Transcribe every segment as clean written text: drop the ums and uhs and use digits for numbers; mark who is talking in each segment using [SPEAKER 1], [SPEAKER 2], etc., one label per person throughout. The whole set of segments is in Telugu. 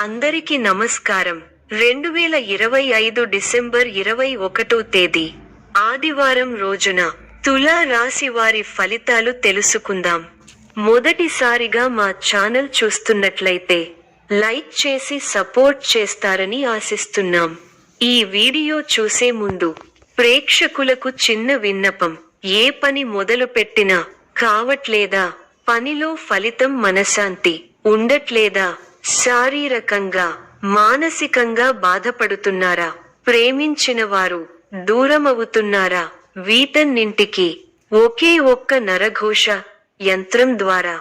[SPEAKER 1] అందరికీ నమస్కారం. 2025 డిసెంబర్ 21 తేదీ ఆదివారం రోజున తులా రాశి వారి ఫలితాలు తెలుసుకుందాం. మొదటిసారిగా మా ఛానల్ చూస్తున్నట్లయితే లైక్ చేసి సపోర్ట్ చేస్తారని ఆశిస్తున్నాం. ఈ వీడియో చూసే ముందు ప్రేక్షకులకు చిన్న విన్నపం. ఏ పని మొదలు పెట్టినా కావట్లేదా? పనిలో ఫలితం మనశ్శాంతి ఉండట్లేదా? శారీరకంగా మానసికంగా బాధపడుతున్నారా? ప్రేమించిన వారు దూరమవుతున్నారా? వీటన్నింటికి ఒకే ఒక్క నరఘోష యంత్రం ద్వారా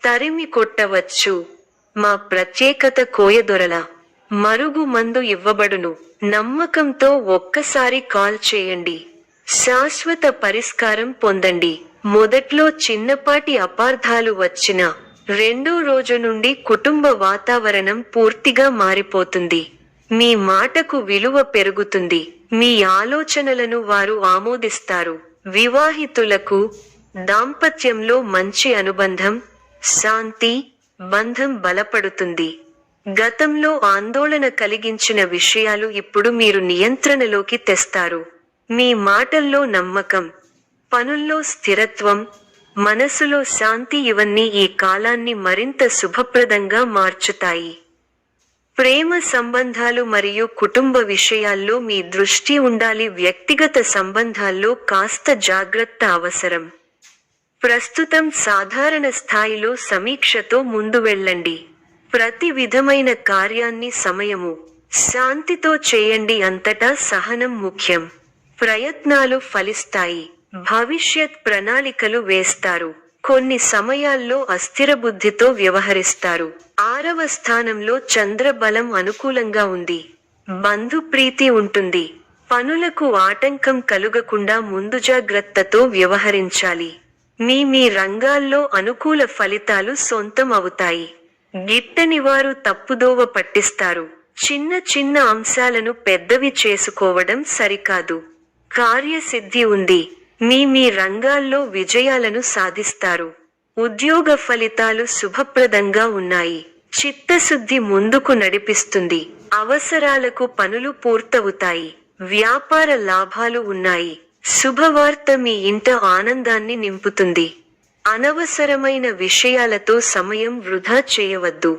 [SPEAKER 1] తరిమి కొట్టవచ్చు. మా ప్రత్యేకత కోయదొరల మరుగు మందు ఇవ్వబడును. నమ్మకంతో ఒక్కసారి కాల్ చేయండి. శాశ్వత పరిష్కారం పొందండి. మొదట్లో చిన్నపాటి అపార్థాలు వచ్చినా రెండో రోజు నుండి కుటుంబ వాతావరణం పూర్తిగా మారిపోతుంది. మీ మాటకు విలువ పెరుగుతుంది. మీ ఆలోచనలను వారు ఆమోదిస్తారు. వివాహితులకు దాంపత్యంలో మంచి అనుబంధం, శాంతి, బంధం బలపడుతుంది. గతంలో ఆందోళన కలిగించిన విషయాలు ఇప్పుడు మీరు నియంత్రణలోకి తెస్తారు. మీ మాటల్లో నమ్మకం, పనుల్లో స్థిరత్వం, మనసులో శాంతి ఇవన్నీ ఈ కాలాన్ని మరింత శుభప్రదంగా మార్చుతాయి. ప్రేమ సంబంధాలు మరియు కుటుంబ విషయాల్లో మీ దృష్టి ఉండాలి. వ్యక్తిగత సంబంధాల్లో కాస్త జాగ్రత్త అవసరం. ప్రస్తుతం సాధారణ స్థాయిలో సమీక్షతో ముందు వెళ్ళండి. ప్రతి విధమైన కార్యాన్ని సమయము, శాంతితో చేయండి. అంతటా సహనం ముఖ్యం. ప్రయత్నాలు ఫలిస్తాయి. భవిష్యత్ ప్రణాళికలు వేస్తారు. కొన్ని సమయాల్లో అస్థిర బుద్ధితో వ్యవహరిస్తారు. 6వ స్థానంలో చంద్రబలం అనుకూలంగా ఉంది. బంధుప్రీతి ఉంటుంది. పనులకు ఆటంకం కలుగకుండా ముందు జాగ్రత్తతో వ్యవహరించాలి. మీ రంగాల్లో అనుకూల ఫలితాలు సొంతం అవుతాయి. గిట్టని వారు తప్పుదోవ పట్టిస్తారు. చిన్న చిన్న అంశాలను పెద్దవి చేసుకోవడం సరికాదు. కార్యసిద్ధి ఉంది. మీ రంగాల్లో విజయాలను సాధిస్తారు. ఉద్యోగ ఫలితాలు శుభప్రదంగా ఉన్నాయి. చిత్తశుద్ధి ముందుకు నడిపిస్తుంది. అవసరాలకు పనులు పూర్తవుతాయి. వ్యాపార లాభాలు ఉన్నాయి. శుభవార్త మీ ఇంట ఆనందాన్ని నింపుతుంది. అనవసరమైన విషయాలతో సమయం వృధా చేయవద్దు.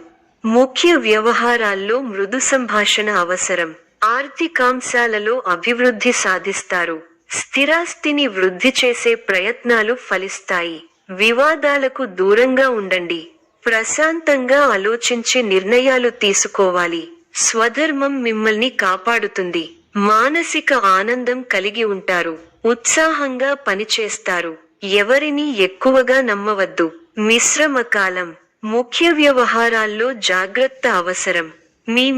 [SPEAKER 1] ముఖ్య వ్యవహారాల్లో మృదు సంభాషణ అవసరం. ఆర్థికాంశాలలో అభివృద్ధి సాధిస్తారు. స్థిరాస్తిని వృద్ధి చేసే ప్రయత్నాలు ఫలిస్తాయి. వివాదాలకు దూరంగా ఉండండి. ప్రశాంతంగా ఆలోచించి నిర్ణయాలు తీసుకోవాలి. స్వధర్మం మిమ్మల్ని కాపాడుతుంది. మానసిక ఆనందం కలిగి ఉంటారు. ఉత్సాహంగా పనిచేస్తారు. ఎవరిని ఎక్కువగా నమ్మవద్దు. మిశ్రమ కాలం. ముఖ్య వ్యవహారాల్లో జాగ్రత్త అవసరం.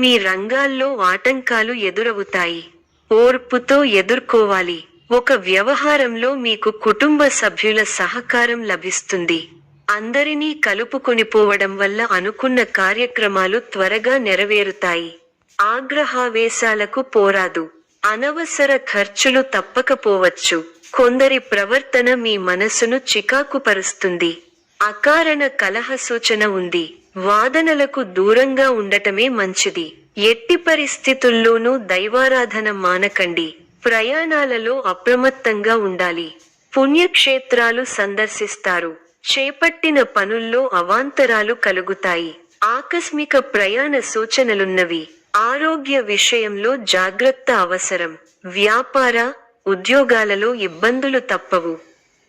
[SPEAKER 1] మీ రంగాల్లో ఆటంకాలు ఎదురవుతాయి. ఓర్పుతో ఎదుర్కోవాలి. ఒక వ్యవహారంలో మీకు కుటుంబ సభ్యుల సహకారం లభిస్తుంది. అందరినీ కలుపుకొనిపోవడం వల్ల అనుకున్న కార్యక్రమాలు త్వరగా నెరవేరుతాయి. ఆగ్రహావేశాలకు పోరాదు. అనవసర ఖర్చులు తప్పకపోవచ్చు. కొందరి ప్రవర్తన మీ మనసును చికాకుపరుస్తుంది. అకారణ కలహ సూచన ఉంది. వాదనలకు దూరంగా ఉండటమే మంచిది. ఎట్టి పరిస్థితుల్లోనూ దైవారాధన మానకండి. ప్రయాణాలలో అప్రమత్తంగా ఉండాలి. పుణ్యక్షేత్రాలు సందర్శిస్తారు. చేపట్టిన పనుల్లో అవాంతరాలు కలుగుతాయి. ఆకస్మిక ప్రయాణ సూచనలున్నవి. ఆరోగ్య విషయంలో జాగ్రత్త అవసరం. వ్యాపార, ఉద్యోగాలలో ఇబ్బందులు తప్పవు.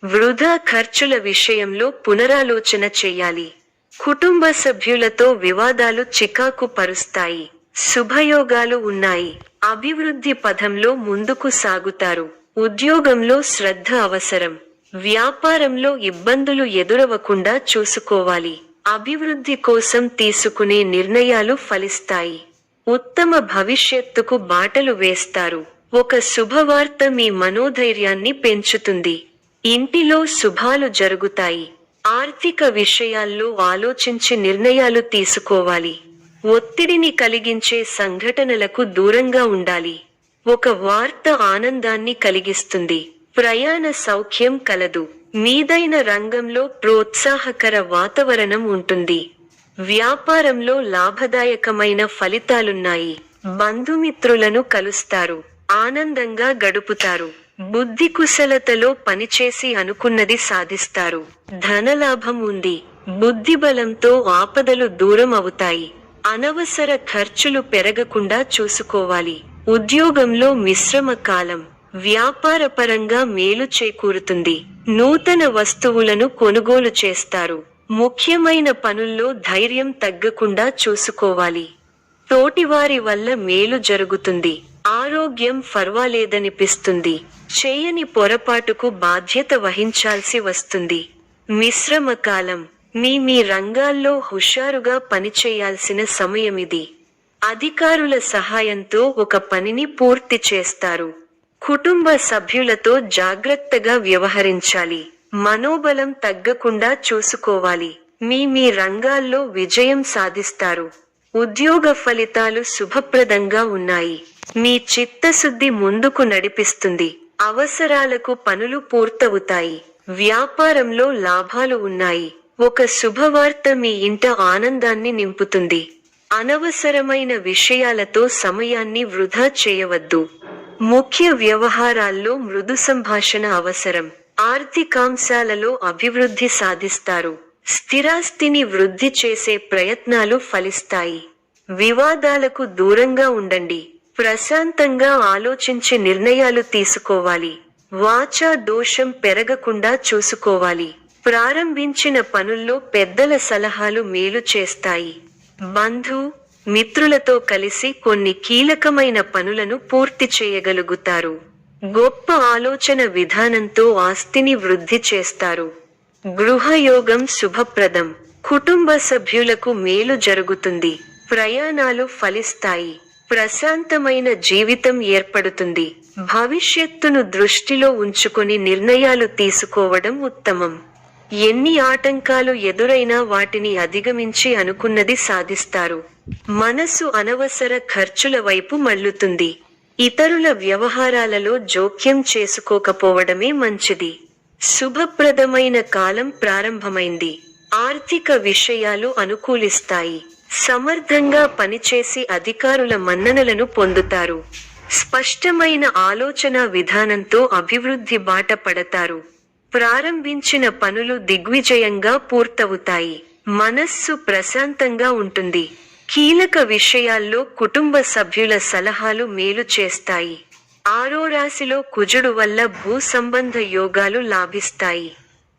[SPEAKER 1] వృధా ఖర్చుల విషయంలో పునరాలోచన చేయాలి. కుటుంబ సభ్యులతో వివాదాలు చికాకు పరుస్తాయి. శుభయోగాలు ఉన్నాయి. అభివృద్ధి పథంలో ముందుకు సాగుతారు. ఉద్యోగంలో శ్రద్ధ అవసరం. వ్యాపారంలో ఇబ్బందులు ఎదురవకుండా చూసుకోవాలి. అభివృద్ధి కోసం తీసుకునే నిర్ణయాలు ఫలిస్తాయి. ఉత్తమ భవిష్యత్తుకు బాటలు వేస్తారు. ఒక శుభవార్త మీ మనోధైర్యాన్ని పెంచుతుంది. ఇంటిలో శుభాలు జరుగుతాయి. ఆర్థిక విషయాల్లో ఆలోచించి నిర్ణయాలు తీసుకోవాలి. ఒత్తిడిని కలిగించే సంఘటనలకు దూరంగా ఉండాలి. ఒక వార్త ఆనందాన్ని కలిగిస్తుంది. ప్రయాణ సౌఖ్యం కలదు. మీదైన రంగంలో ప్రోత్సాహకర వాతావరణం ఉంటుంది. వ్యాపారంలో లాభదాయకమైన ఫలితాలున్నాయి. బంధుమిత్రులను కలుస్తారు. ఆనందంగా గడుపుతారు. బుద్ధి కుశలతలో పనిచేసి అనుకున్నది సాధిస్తారు. ధనలాభం ఉంది. బుద్ధిబలంతో ఆపదలు దూరం అవుతాయి. అనవసర ఖర్చులు పెరగకుండా చూసుకోవాలి. ఉద్యోగంలో మిశ్రమ కాలం. వ్యాపారపరంగా మేలు చేకూరుతుంది. నూతన వస్తువులను కొనుగోలు చేస్తారు. ముఖ్యమైన పనుల్లో ధైర్యం తగ్గకుండా చూసుకోవాలి. తోటివారి వల్ల మేలు జరుగుతుంది. ఆరోగ్యం ఫర్వాలేదనిపిస్తుంది. చేయని పొరపాటుకు బాధ్యత వహించాల్సి వస్తుంది. మిశ్రమ కాలం. మీ రంగాల్లో హుషారుగా పనిచేయాల్సిన సమయమిది. అధికారుల సహాయంతో ఒక పనిని పూర్తి చేస్తారు. కుటుంబ సభ్యులతో జాగ్రత్తగా వ్యవహరించాలి. మనోబలం తగ్గకుండా చూసుకోవాలి. మీ రంగాల్లో విజయం సాధిస్తారు. ఉద్యోగ ఫలితాలు శుభప్రదంగా ఉన్నాయి. మీ చిత్తశుద్ధి ముందుకు నడిపిస్తుంది. అవసరాలకు పనులు పూర్తవుతాయి. వ్యాపారంలో లాభాలు ఉన్నాయి. ఒక శుభవార్త మీ ఇంట ఆనందాన్ని నింపుతుంది. అనవసరమైన విషయాలతో సమయాన్ని వృధా చేయవద్దు. ముఖ్య వ్యవహారాల్లో మృదు సంభాషణ అవసరం. ఆర్థికాంశాలలో అభివృద్ధి సాధిస్తారు. స్థిరాస్తిని వృద్ధి చేసే ప్రయత్నాలు ఫలిస్తాయి. వివాదాలకు దూరంగా ఉండండి. ప్రశాంతంగా ఆలోచించి నిర్ణయాలు తీసుకోవాలి. వాచా దోషం పెరగకుండా చూసుకోవాలి. ప్రారంభించిన పనుల్లో పెద్దల సలహాలు మేలు చేస్తాయి. మిత్రులతో కలిసి కొన్ని కీలకమైన పనులను పూర్తి చేయగలుగుతారు. గొప్ప ఆలోచన విధానంతో ఆస్తిని వృద్ధి చేస్తారు. గృహయోగం శుభప్రదం. కుటుంబ సభ్యులకు మేలు జరుగుతుంది. ప్రయాణాలు ఫలిస్తాయి. ప్రశాంతమైన జీవితం ఏర్పడుతుంది. భవిష్యత్తును దృష్టిలో ఉంచుకొని నిర్ణయాలు తీసుకోవడం ఉత్తమం. ఎన్ని ఆటంకాలు ఎదురైనా వాటిని అధిగమించి అనుకున్నది సాధిస్తారు. మనసు అనవసర ఖర్చుల వైపు మళ్లుతుంది. ఇతరుల వ్యవహారాలలో జోక్యం చేసుకోకపోవడమే మంచిది. శుభప్రదమైన కాలం ప్రారంభమైంది. ఆర్థిక విషయాలు అనుకూలిస్తాయి. సమర్థంగా పనిచేసి అధికారుల మన్ననలను పొందుతారు. స్పష్టమైన ఆలోచన విధానంతో అభివృద్ధి బాట పడతారు. ప్రారంభించిన పనులు దిగ్విజయంగా పూర్తవుతాయి. మనస్సు ప్రశాంతంగా ఉంటుంది. కీలక విషయాల్లో కుటుంబ సభ్యుల సలహాలు మేలు చేస్తాయి. ఆరో రాశిలో కుజుడు వల్ల భూ సంబంధ యోగాలు లాభిస్తాయి.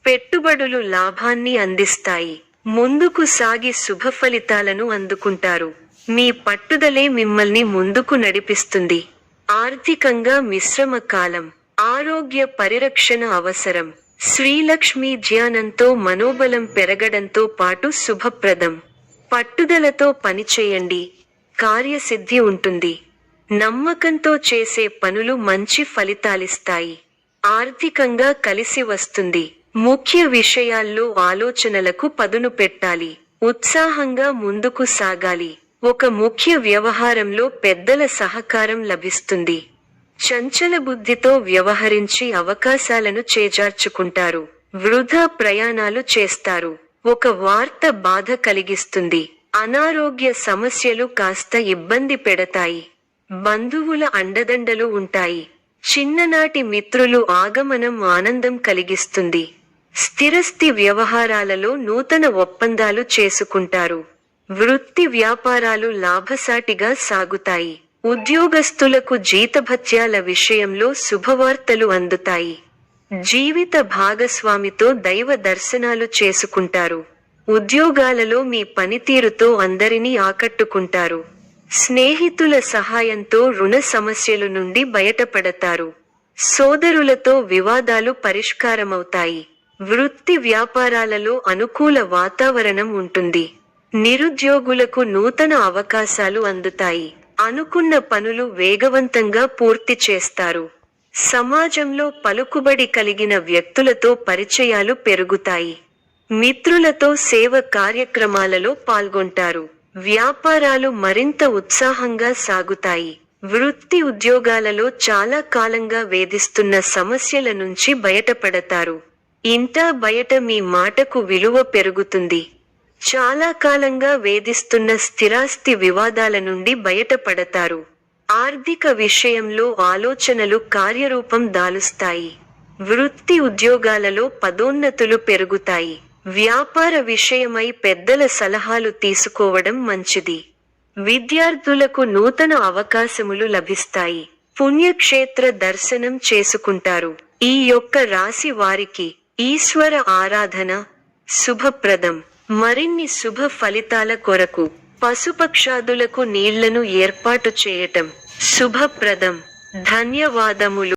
[SPEAKER 1] పెట్టుబడులు లాభాన్ని అందిస్తాయి. ముందుకు సాగి శుభ ఫలితాలను అందుకుంటారు. మీ పట్టుదలే మిమ్మల్ని ముందుకు నడిపిస్తుంది. ఆర్థికంగా మిశ్రమ కాలం. ఆరోగ్య పరిరక్షణ అవసరం. శ్రీలక్ష్మీ ధ్యానంతో మనోబలం పెరగడంతో పాటు శుభప్రదం. పట్టుదలతో పనిచేయండి. కార్యసిద్ధి ఉంటుంది. నమ్మకంతో చేసే పనులు మంచి ఫలితాలిస్తాయి. ఆర్థికంగా కలిసి వస్తుంది. ముఖ్య విషయాల్లో ఆలోచనలకు పదును పెట్టాలి. ఉత్సాహంగా ముందుకు సాగాలి. ఒక ముఖ్య వ్యవహారంలో పెద్దల సహకారం లభిస్తుంది. చంచల బుద్ధితో వ్యవహరించి అవకాశాలను చేజార్చుకుంటారు. వృధా ప్రయాణాలు చేస్తారు. ఒక వార్త బాధ కలిగిస్తుంది. అనారోగ్య సమస్యలు కాస్త ఇబ్బంది పెడతాయి. బంధువుల అండదండలు ఉంటాయి. చిన్ననాటి మిత్రులు ఆగమనం ఆనందం కలిగిస్తుంది. స్థిరస్థి వ్యవహారాలలో నూతన ఒప్పందాలు చేసుకుంటారు. వృత్తి వ్యాపారాలు లాభసాటిగా సాగుతాయి. ఉద్యోగస్తులకు జీతభత్యాల విషయంలో శుభవార్తలు అందుతాయి. జీవిత భాగస్వామితో దైవ దర్శనాలు చేసుకుంటారు. ఉద్యోగాలలో మీ పనితీరుతో అందరినీ ఆకట్టుకుంటారు. స్నేహితుల సహాయంతో రుణ సమస్యల నుండి బయటపడతారు. సోదరులతో వివాదాలు పరిష్కారమవుతాయి. వృత్తి వ్యాపారాలలో అనుకూల వాతావరణం ఉంటుంది. నిరుద్యోగులకు నూతన అవకాశాలు అందుతాయి. అనుకున్న పనులు వేగవంతంగా పూర్తి చేస్తారు. సమాజంలో పలుకుబడి కలిగిన వ్యక్తులతో పరిచయాలు పెరుగుతాయి. మిత్రులతో సేవ కార్యక్రమాలలో పాల్గొంటారు. వ్యాపారాలు మరింత ఉత్సాహంగా సాగుతాయి. వృత్తి ఉద్యోగాలలో చాలా కాలంగా వేధిస్తున్న సమస్యల నుంచి బయటపడతారు. ఇంటా బయట మీ మాటకు విలువ పెరుగుతుంది. చాలా కాలంగా వేధిస్తున్న స్థిరాస్తి వివాదాల నుండి బయటపడతారు. ఆర్థిక విషయంలో ఆలోచనలు కార్యరూపం దాలుస్తాయి. వృత్తి ఉద్యోగాలలో పదోన్నతులు పెరుగుతాయి. వ్యాపార విషయమై పెద్దల సలహాలు తీసుకోవడం మంచిది. విద్యార్థులకు నూతన అవకాశములు లభిస్తాయి. పుణ్యక్షేత్ర దర్శనం చేసుకుంటారు. ఈ యొక్క రాశి వారికి ఈశ్వర ఆరాధన శుభప్రదం. మరిన్ని శుభ ఫలితాల కొరకు పశుపక్షాదులకు నీళ్లను ఏర్పాటు చేయటం శుభప్రదం. ధన్యవాదములు.